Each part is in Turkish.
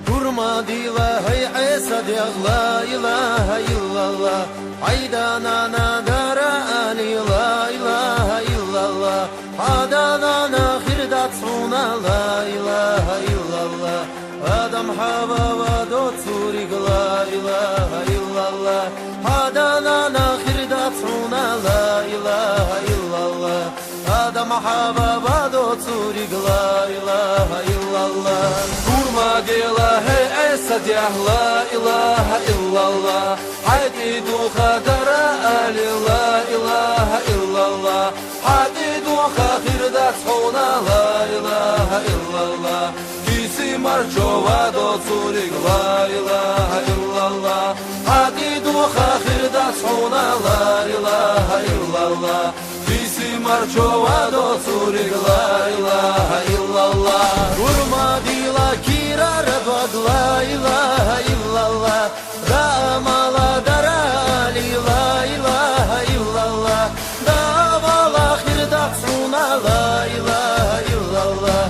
Muhammad ilahe Esad ya la ilahe illallah Aydanana dara ali la ilahe illallah Adanana khirdat suna la ilahe illallah Adam hava va do turig la ilahe illallah Adanana khirdat suna la ilahe illallah Adam hava va do turig la ilahe illallah Muhammad ilahe Esad ya la ilahe illallah Hadidu khadara ali la ilahe illallah Hadidu khirdat suna la ilahe illallah Kisi marchova do turig la ilahe illallah Hadidu khirdat suna la ilahe illallah Kisi marchova do turig la ilahe illallah Urmadila kirar bad la ilahe illallah Ramala dara ali la ilahe illallah Davala khirdat suna la ilahe illallah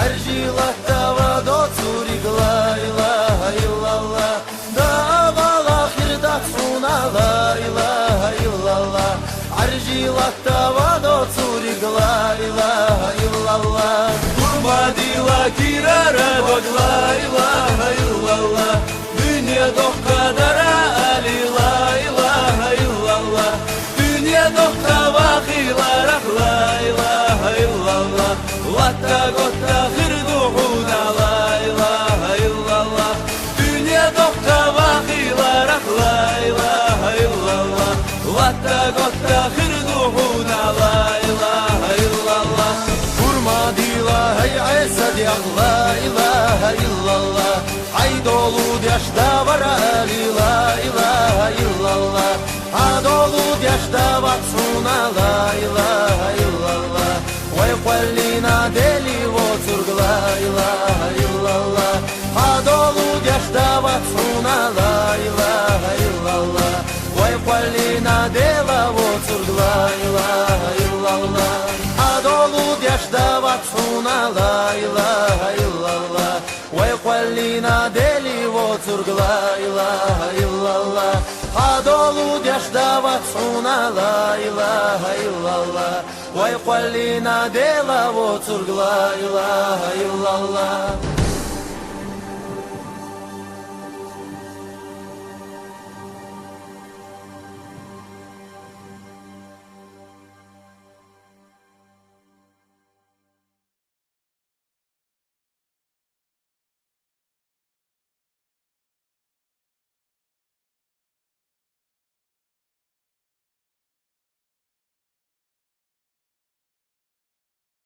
Arjila tava do turig la ilahe illallah Davala khirdat suna la ilahe illallah Arjila tava do turig la ilahe illallah Urmadila kirar bad la ilahe illallah Dünya dokadara ali la ilahe illallah Dünya dokavakilarak la ilahe illallah Vatta gotta khirduhuda la ilahe illallah Dünya dokavakilarak la ilahe illallah Vatta gotta khirduhuda la ilahe illallah Urmadila hey Esad ya la ilahe illallah Aydolu yaşta var ali la ilahe illallah Adolu yaşta vatsuna la ilahe illallah Vay kwallina deli voturg la ilahe illallah Adolu yaşta vatsuna la ilahe illallah Vay kwallina dela voturg la ilahe illallah Adolu yaşta vatsuna la ilahe illallah Vay kwallina deli voturg la ilahe illallah Adolu yaşta vatsuna la ilahe illallah Vay kwallina dela voturg la ilahe illallah